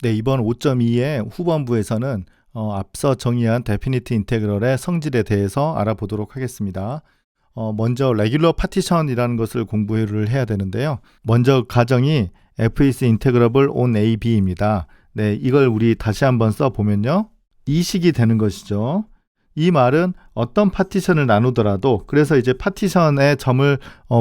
네, 이번 5.2의 후반부에서는 앞서 정의한 데피니트 인테그럴의 성질에 대해서 알아보도록 하겠습니다. 먼저 레귤러 파티션이라는 것을 공부를 해야 되는데요. 먼저 가정이 f is integrable on a, b입니다. 네, 이걸 우리 다시 한번 써보면요. 이 식이 되는 것이죠. 이 말은 어떤 파티션을 나누더라도, 그래서 이제 파티션의 점을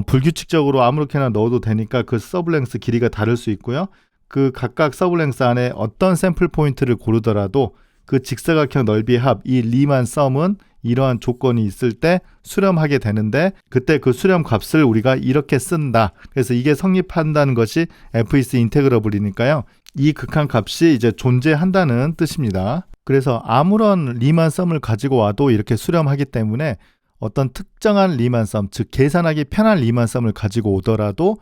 불규칙적으로 아무렇게나 넣어도 되니까 그 서브랭스 길이가 다를 수 있고요. 그 각각 서브랭스 안에 어떤 샘플 포인트를 고르더라도 그 직사각형 넓이의 합, 이 리만 썸은 이러한 조건이 있을 때 수렴하게 되는데, 그때 그 수렴 값을 우리가 이렇게 쓴다. 그래서 이게 성립한다는 것이 f is integrable이니까요. 이 극한 값이 이제 존재한다는 뜻입니다. 그래서 아무런 리만 썸을 가지고 와도 이렇게 수렴하기 때문에 어떤 특정한 리만 썸, 즉 계산하기 편한 리만 썸을 가지고 오더라도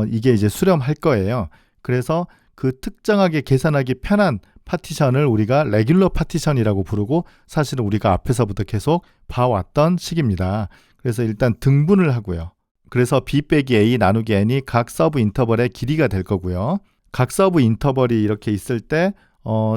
이게 이제 수렴할 거예요. 그래서 그 특정하게 계산하기 편한 파티션을 우리가 레귤러 파티션이라고 부르고, 사실은 우리가 앞에서부터 계속 봐왔던 식입니다. 그래서 일단 등분을 하고요. 그래서 b 빼기 a 나누기 n이 각 서브 인터벌의 길이가 될 거고요. 각 서브 인터벌이 이렇게 있을 때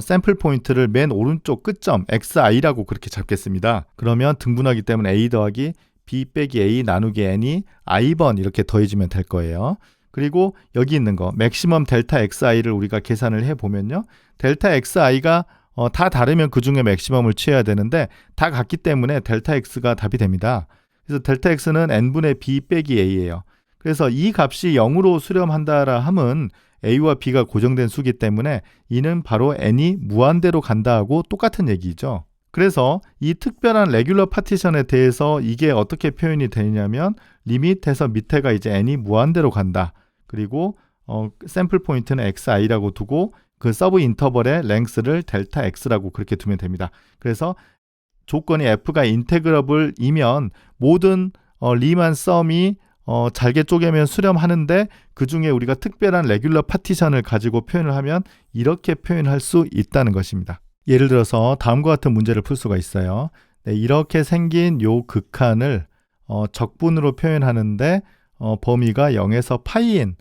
샘플 포인트를 맨 오른쪽 끝점 xi라고 그렇게 잡겠습니다. 그러면 등분하기 때문에 a 더하기 b 빼기 a 나누기 n이 i번 이렇게 더해지면 될 거예요. 그리고 여기 있는 거 맥시멈 델타 xi를 우리가 계산을 해보면요. 델타 xi가 다 다르면 그 중에 맥시멈을 취해야 되는데 다 같기 때문에 델타 x가 답이 됩니다. 그래서 델타 x는 n분의 b 빼기 a예요. 그래서 이 값이 0으로 수렴한다라 함은 a와 b가 고정된 수기 때문에 이는 바로 n이 무한대로 간다 하고 똑같은 얘기죠. 그래서 이 특별한 레귤러 파티션에 대해서 이게 어떻게 표현이 되냐면 리밋에서 밑에가 이제 n이 무한대로 간다. 그리고 샘플 포인트는 xi라고 두고 그 서브 인터벌의 랭스를 델타 x라고 그렇게 두면 됩니다. 그래서 조건이 f가 인테그러블이면 모든 리만 썸이 잘게 쪼개면 수렴하는데, 그 중에 우리가 특별한 레귤러 파티션을 가지고 표현을 하면 이렇게 표현할 수 있다는 것입니다. 예를 들어서 다음과 같은 문제를 풀 수가 있어요. 네, 이렇게 생긴 요 극한을 적분으로 표현하는데 범위가 0에서 파이인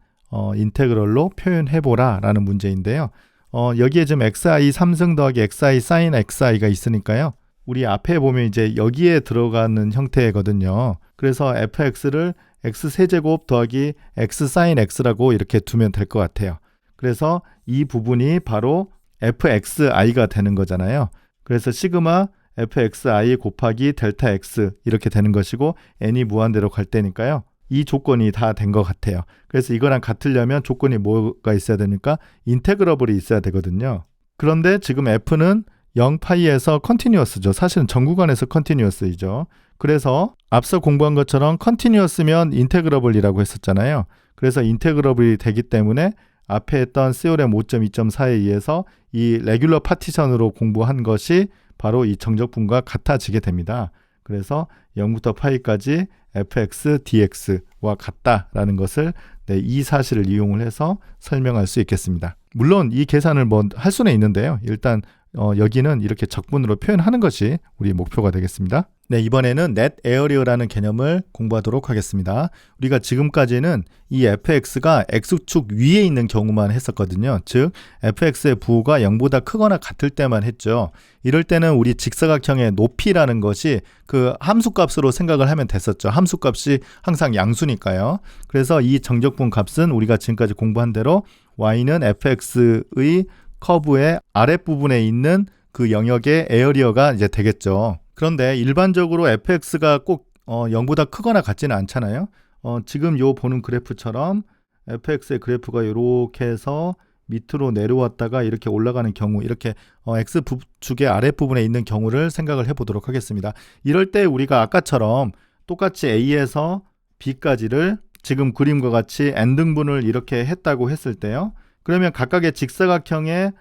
인테그럴로 표현해보라 라는 문제인데요. 여기에 지금 xi 3승 더하기 xi sin xi가 있으니까요. 우리 앞에 보면 이제 여기에 들어가는 형태거든요. 그래서 fx를 x세제곱 더하기 x sin x라고 이렇게 두면 될 것 같아요. 그래서 이 부분이 바로 fxi가 되는 거잖아요. 그래서 시그마 fxi 곱하기 델타 x 이렇게 되는 것이고, n이 무한대로 갈 때니까요. 이 조건이 다 된 것 같아요. 그래서 이거랑 같으려면 조건이 뭐가 있어야 되니까 인테그러블이 있어야 되거든요. 그런데 지금 f는 0파이에서 컨티뉴어스죠. 사실은 전구간에서 컨티뉴어스이죠. 그래서 앞서 공부한 것처럼 컨티뉴어스면 인테그러블이라고 했었잖아요. 그래서 인테그러블이 되기 때문에 앞에 했던 시오렘 5.2.4에 의해서 이 레귤러 파티션으로 공부한 것이 바로 이 정적분과 같아지게 됩니다. 그래서 0부터 파이까지 fx dx와 같다라는 것을 이 사실을 이용을 해서 설명할 수 있겠습니다. 물론 이 계산을 할 수는 있는데요. 일단 여기는 이렇게 적분으로 표현하는 것이 우리 목표가 되겠습니다. 네, 이번에는 net area라는 개념을 공부하도록 하겠습니다. 우리가 지금까지는 이 fx가 x축 위에 있는 경우만 했었거든요. 즉 fx의 부호가 0보다 크거나 같을 때만 했죠. 이럴 때는 우리 직사각형의 높이라는 것이 그 함수값으로 생각을 하면 됐었죠. 함수값이 항상 양수니까요. 그래서 이 정적분 값은 우리가 지금까지 공부한 대로 y는 fx의 커브의 아랫부분에 있는 그 영역의 에어리어가 이제 되겠죠. 그런데 일반적으로 fx가 꼭 0보다 크거나 같지는 않잖아요. 지금 요 보는 그래프처럼 fx의 그래프가 이렇게 해서 밑으로 내려왔다가 이렇게 올라가는 경우, 이렇게 x축의 아랫부분에 있는 경우를 생각을 해보도록 하겠습니다. 이럴 때 우리가 아까처럼 똑같이 a에서 b까지를 지금 그림과 같이 n등분을 이렇게 했다고 했을 때요. 그러면 각각의 직사각형의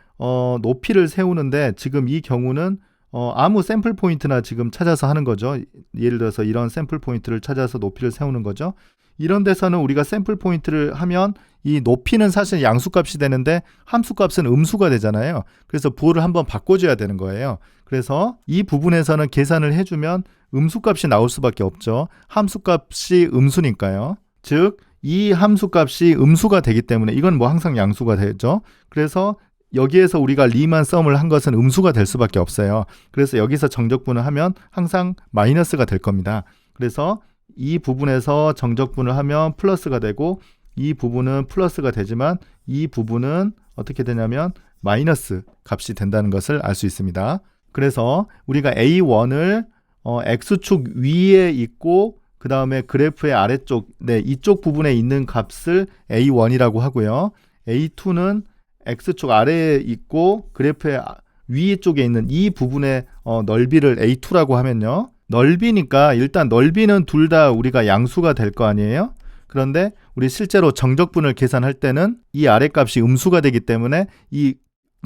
높이를 세우는데 지금 이 경우는 아무 샘플 포인트나 지금 찾아서 하는 거죠. 예를 들어서 이런 샘플 포인트를 찾아서 높이를 세우는 거죠. 이런 데서는 우리가 샘플 포인트를 하면 이 높이는 사실 양수값이 되는데 함수값은 음수가 되잖아요. 그래서 부호를 한번 바꿔줘야 되는 거예요. 그래서 이 부분에서는 계산을 해주면 음수값이 나올 수밖에 없죠. 함수값이 음수니까요. 즉 이 함수값이 음수가 되기 때문에 이건 뭐 항상 양수가 되죠. 그래서 여기에서 우리가 리만 썸을 한 것은 음수가 될 수밖에 없어요. 그래서 여기서 정적분을 하면 항상 마이너스가 될 겁니다. 그래서 이 부분에서 정적분을 하면 플러스가 되고 이 부분은 플러스가 되지만 이 부분은 어떻게 되냐면 마이너스 값이 된다는 것을 알 수 있습니다. 그래서 우리가 A1을 X축 위에 있고 그 다음에 그래프의 아래쪽, 이쪽 부분에 있는 값을 A1이라고 하고요. A2는 X축 아래에 있고 그래프의 위쪽에 있는 이 부분의 넓이를 A2라고 하면요. 넓이니까 일단 넓이는 둘 다 우리가 양수가 될 거 아니에요? 그런데 우리 실제로 정적분을 계산할 때는 이 아래 값이 음수가 되기 때문에 이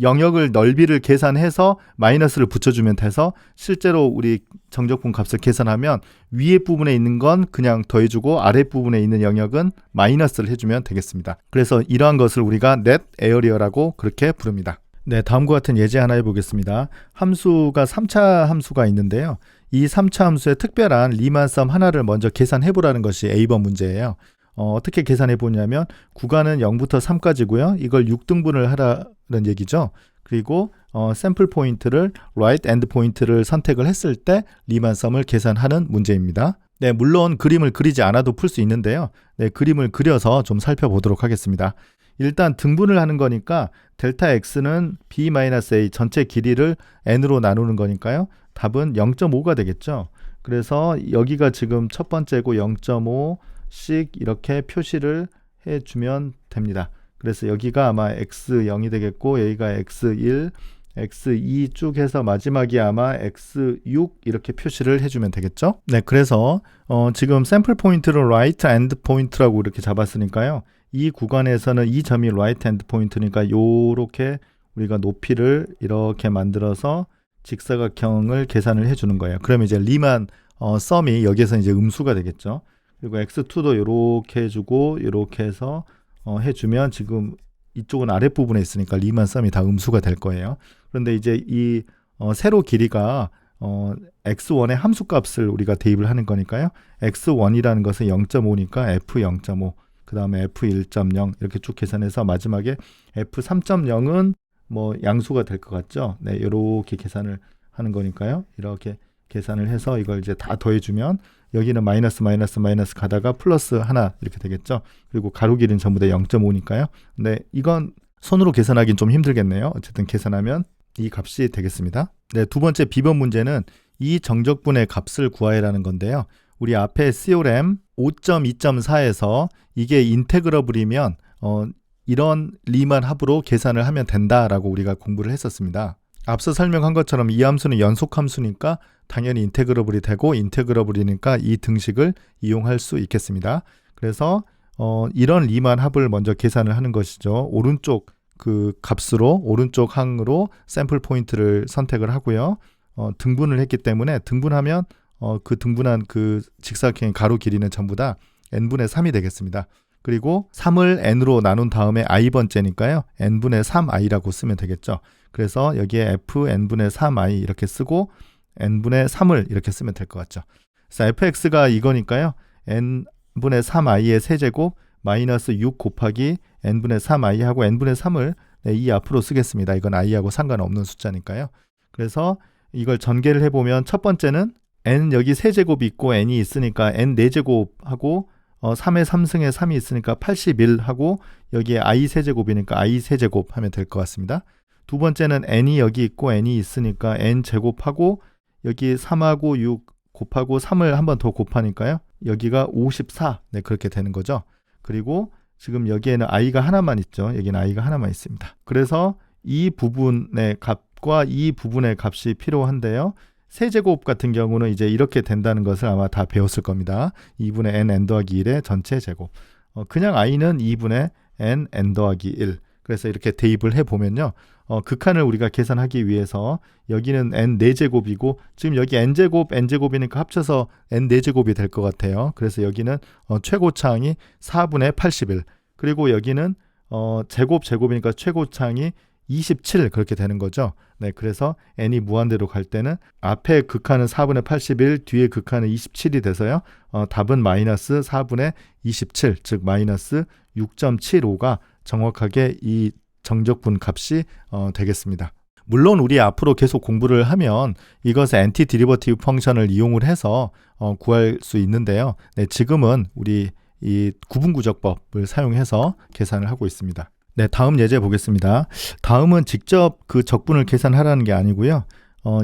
영역을 넓이를 계산해서 마이너스를 붙여주면 돼서 실제로 우리 정적분 값을 계산하면 위에 부분에 있는 건 그냥 더해주고 아래 부분에 있는 영역은 마이너스를 해주면 되겠습니다. 그래서 이러한 것을 우리가 net area라고 그렇게 부릅니다. 네, 다음과 같은 예제 하나 해보겠습니다. 함수가 3차 함수가 있는데요. 이 3차 함수의 특별한 리만 썸 하나를 먼저 계산해보라는 것이 A번 문제예요. 어떻게 계산해 보냐면 구간은 0부터 3까지고요. 이걸 6등분을 하라는 얘기죠. 그리고 샘플 포인트를 right end 포인트를 선택을 했을 때 리만 썸을 계산하는 문제입니다. 네, 물론 그림을 그리지 않아도 풀 수 있는데요. 네, 그림을 그려서 좀 살펴보도록 하겠습니다. 일단 등분을 하는 거니까 델타 x는 b-a 전체 길이를 n으로 나누는 거니까요. 답은 0.5가 되겠죠. 그래서 여기가 지금 첫 번째고 0.5씩 이렇게 표시를 해주면 됩니다. 그래서 여기가 아마 x0이 되겠고 여기가 x1, x2 쭉 해서 마지막이 아마 x6 이렇게 표시를 해주면 되겠죠. 네, 그래서 지금 샘플 포인트를 right end 포인트라고 이렇게 잡았으니까요. 이 구간에서는 이 점이 right end 포인트니까 요렇게 우리가 높이를 이렇게 만들어서 직사각형을 계산을 해주는 거예요. 그러면 이제 리만 썸이 여기에서 이제 음수가 되겠죠. 그리고 x2도 이렇게 해주고 이렇게 해서 해주면 지금 이쪽은 아랫부분에 있으니까 리만 썸이 다 음수가 될 거예요. 그런데 이제 이 세로 길이가 x1의 함수값을 우리가 대입을 하는 거니까요. x1이라는 것은 0.5니까 f 0.5, 그 다음에 f 1.0 이렇게 쭉 계산해서 마지막에 f 3.0은 뭐 양수가 될 것 같죠. 네, 이렇게 계산을 하는 거니까요. 이렇게 계산을 해서 이걸 이제 다 더해주면 여기는 마이너스 가다가 플러스 하나 이렇게 되겠죠. 그리고 가로 길이는 전부 다 0.5니까요. 근데 이건 손으로 계산하기는 좀 힘들겠네요. 어쨌든 계산하면 이 값이 되겠습니다. 네, 두 번째 B번 문제는 이 정적분의 값을 구하라는 건데요. 우리 앞에 theorem 5.2.4에서 이게 인테그러블이면 이런 리만 합으로 계산을 하면 된다라고 우리가 공부를 했었습니다. 앞서 설명한 것처럼 이 함수는 연속 함수니까 당연히 인테그러블이 되고 인테그러블이니까 이 등식을 이용할 수 있겠습니다. 그래서 이런 리만 합을 먼저 계산을 하는 것이죠. 오른쪽 그 값으로 오른쪽 항으로 샘플 포인트를 선택을 하고요. 등분을 했기 때문에 등분하면 그 등분한 그 직사각형의 가로 길이는 전부 다 n분의 3이 되겠습니다. 그리고 3을 n으로 나눈 다음에 i번째니까요. n분의 3i라고 쓰면 되겠죠. 그래서 여기에 f n분의 3i 이렇게 쓰고 n분의 3을 이렇게 쓰면 될 것 같죠. 그래서 fx가 이거니까요. n분의 3i의 세제곱 마이너스 6 곱하기 n분의 3i 하고 n분의 3을 이 앞으로 쓰겠습니다. 이건 i하고 상관없는 숫자니까요. 그래서 이걸 전개를 해보면 첫 번째는 n 여기 세제곱이 있고 n이 있으니까 n 4제곱하고 3의 3승에 3이 있으니까 81하고 여기에 i 세제곱이니까 i 세제곱 하면 될 것 같습니다. 두 번째는 n이 여기 있고 n이 있으니까 n 제곱하고 여기 3하고 6 곱하고 3을 한 번 더 곱하니까요. 여기가 54. 네, 그렇게 되는 거죠. 그리고 지금 여기에는 i가 하나만 있죠. 여기는 i가 하나만 있습니다. 그래서 이 부분의 값과 이 부분의 값이 필요한데요. 세제곱 같은 경우는 이제 이렇게 된다는 것을 아마 다 배웠을 겁니다. 2분의 n 더하기 1의 전체 제곱. 그냥 i는 2분의 n 더하기 1. 그래서 이렇게 대입을 해보면요. 극한을 우리가 계산하기 위해서 여기는 n 4제곱이고 지금 여기 n제곱이니까 합쳐서 n 4제곱이 될 것 같아요. 그래서 여기는 최고차항이 4분의 81. 그리고 여기는 제곱이니까 최고차항이 27 그렇게 되는 거죠. 네, 그래서 n이 무한대로 갈 때는 앞에 극한은 4분의 81, 뒤에 극한은 27이 돼서요. 답은 마이너스 4분의 27, 즉 마이너스 6.75가 정확하게 이 정적분 값이 되겠습니다. 물론 우리 앞으로 계속 공부를 하면 이것의 엔티 디리버티브 펑션을 이용을 해서 구할 수 있는데요. 네, 지금은 우리 이 구분구적법을 사용해서 계산을 하고 있습니다. 네, 다음 예제 보겠습니다. 다음은 직접 그 적분을 계산하라는 게 아니고요.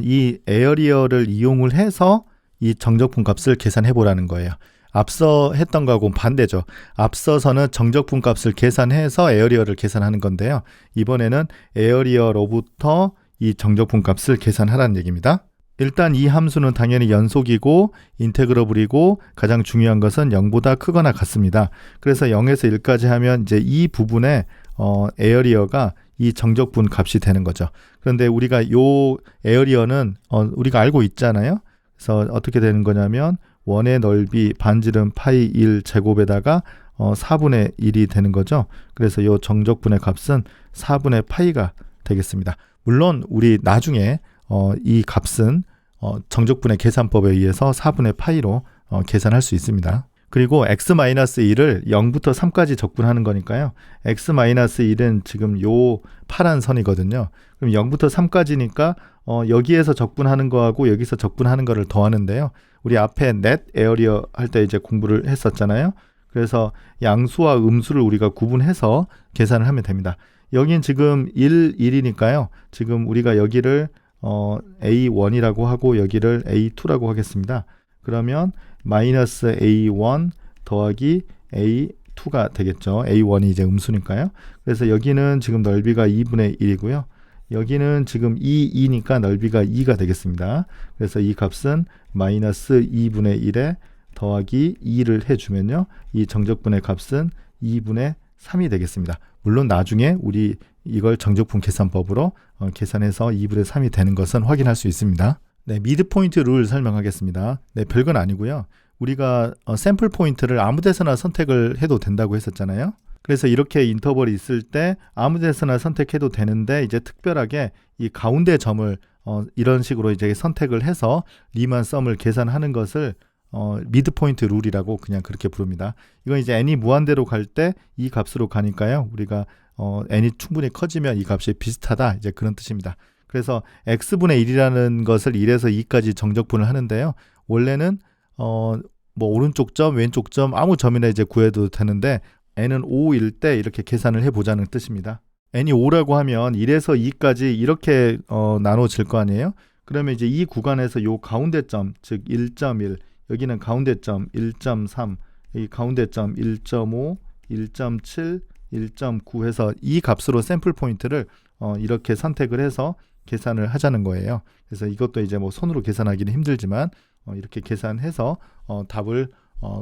이 에어리어를 이용을 해서 이 정적분 값을 계산해 보라는 거예요. 앞서 했던 거하고는 반대죠. 앞서서는 정적분 값을 계산해서 에어리어를 계산하는 건데요. 이번에는 에어리어로부터 이 정적분 값을 계산하라는 얘기입니다. 일단 이 함수는 당연히 연속이고 인테그러블이고 가장 중요한 것은 0보다 크거나 같습니다. 그래서 0에서 1까지 하면 이제 이 부분에 에어리어가 이 정적분 값이 되는 거죠. 그런데 우리가 요 에어리어는 우리가 알고 있잖아요. 그래서 어떻게 되는 거냐면 원의 넓이 반지름 파이 1 제곱에다가 4분의 1이 되는 거죠. 그래서 이 정적분의 값은 4분의 파이가 되겠습니다. 물론 우리 나중에 이 값은 정적분의 계산법에 의해서 4분의 파이로 계산할 수 있습니다. 그리고 x-1을 0부터 3까지 적분하는 거니까요. x-1은 지금 요 파란 선이거든요. 그럼 0부터 3까지니까 여기에서 적분하는 거하고 여기서 적분하는 거를 더하는데요. 우리 앞에 net area 할 때 이제 공부를 했었잖아요. 그래서 양수와 음수를 우리가 구분해서 계산을 하면 됩니다. 여긴 지금 1, 1이니까요. 지금 우리가 여기를 A1이라고 하고 여기를 A2라고 하겠습니다. 그러면 마이너스 A1 더하기 A2가 되겠죠. A1이 이제 음수니까요. 그래서 여기는 지금 넓이가 2분의 1이고요. 여기는 지금 2니까 넓이가 2가 되겠습니다. 그래서 이 값은 마이너스 2분의 1에 더하기 2를 해주면요. 이 정적분의 값은 2분의 3이 되겠습니다. 물론 나중에 우리 이걸 정적분 계산법으로 계산해서 2분의 3이 되는 것은 확인할 수 있습니다. 네, 미드포인트 룰 설명하겠습니다. 네, 별건 아니고요. 우리가 샘플 포인트를 아무 데서나 선택을 해도 된다고 했었잖아요. 그래서 이렇게 인터벌이 있을 때 아무 데서나 선택해도 되는데 이제 특별하게 이 가운데 점을 이런 식으로 이제 선택을 해서 리만 썸을 계산하는 것을 미드포인트 룰이라고 그냥 그렇게 부릅니다. 이건 이제 n이 무한대로 갈 때 이 값으로 가니까요. 우리가 n이 충분히 커지면 이 값이 비슷하다 이제 그런 뜻입니다. 그래서 x분의 1이라는 것을 1에서 2까지 정적분을 하는데요. 원래는 뭐 오른쪽 점, 왼쪽 점 아무 점이나 이제 구해도 되는데 n은 5일 때 이렇게 계산을 해보자는 뜻입니다. n이 5라고 하면 1에서 2까지 이렇게 나눠질 거 아니에요? 그러면 이제 이 구간에서 요 가운데 점, 즉 1.1, 여기는 가운데 점 1.3, 이 가운데 점 1.5, 1.7, 1.9 해서 이 값으로 샘플 포인트를 이렇게 선택을 해서 계산을 하자는 거예요. 그래서 이것도 이제 뭐 손으로 계산하기는 힘들지만 이렇게 계산해서 답을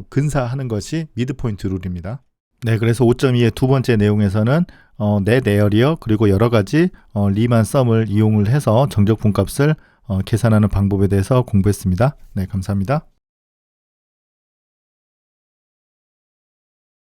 근사하는 것이 미드포인트 룰입니다. 네, 그래서 5.2의 두 번째 내용에서는 net area 그리고 여러 가지 리만 썸을 이용을 해서 정적분 값을 계산하는 방법에 대해서 공부했습니다. 네, 감사합니다.